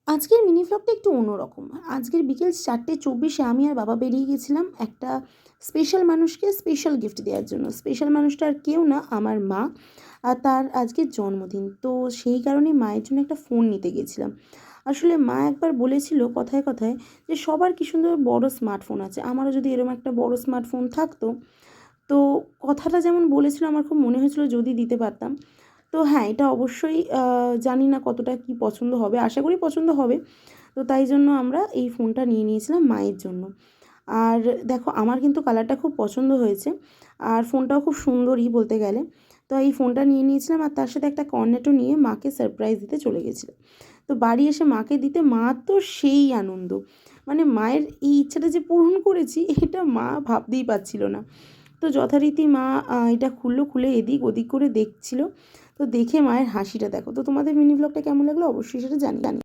আজকের মিনি ভ্লগটা একটু অন্যরকম। আজকের বিকেল 4:24 আমি আর বাবা বেরিয়ে গেছিলাম একটা স্পেশাল মানুষকে স্পেশাল গিফট দেওয়ার জন্য। স্পেশাল মানুষটা আর কেউ না, আমার মা। আর তার আজকে জন্মদিন। তো সেই কারণে মায়ের জন্য একটা ফোন নিতে গেছিলাম। আসলে মা একবার বলেছিল কথায়, কথায় যে সবার কি সুন্দর বড় স্মার্টফোন আছে। আমারও যদি এরকম একটা বড় স্মার্টফোন থাকতো। তো কথাটা যেমন বলেছিল আমার খুব মনে হয়েছিল যদি দিতে পারতাম। তো হ্যাঁ, এটা অবশ্যই জানি না কতটা কী পছন্দ হবে। আশা করি পছন্দ হবে। তো তাই জন্য আমরা এই ফোনটা নিয়ে নিয়েছিলাম মায়ের জন্য। আর দেখো আমার কিন্তু কালারটা খুব পছন্দ হয়েছে। আর ফোনটাও খুব সুন্দরই বলতে গেলে। তো এই ফোনটা নিয়ে নিয়েছিলাম আর তার সাথে একটা কর্নেটো নিয়ে মাকে সারপ্রাইজ দিতে চলে গেছিলাম। তো বাড়ি এসে মাকে দিতে মার তো সেই আনন্দ। মানে মায়ের এই ইচ্ছাটা যে পূরণ করেছি এটা মা ভাবতেই পারছিল না। তো যথারীতি মা এটা খুললো, খুলে এদিক ওদিক করে দেখছিল। তো দেখে মায়ের হাসিটা দেখো। তো তোমাদের মিনি ব্লগটা কেমন লাগলো অবশ্যই সেটা জানি।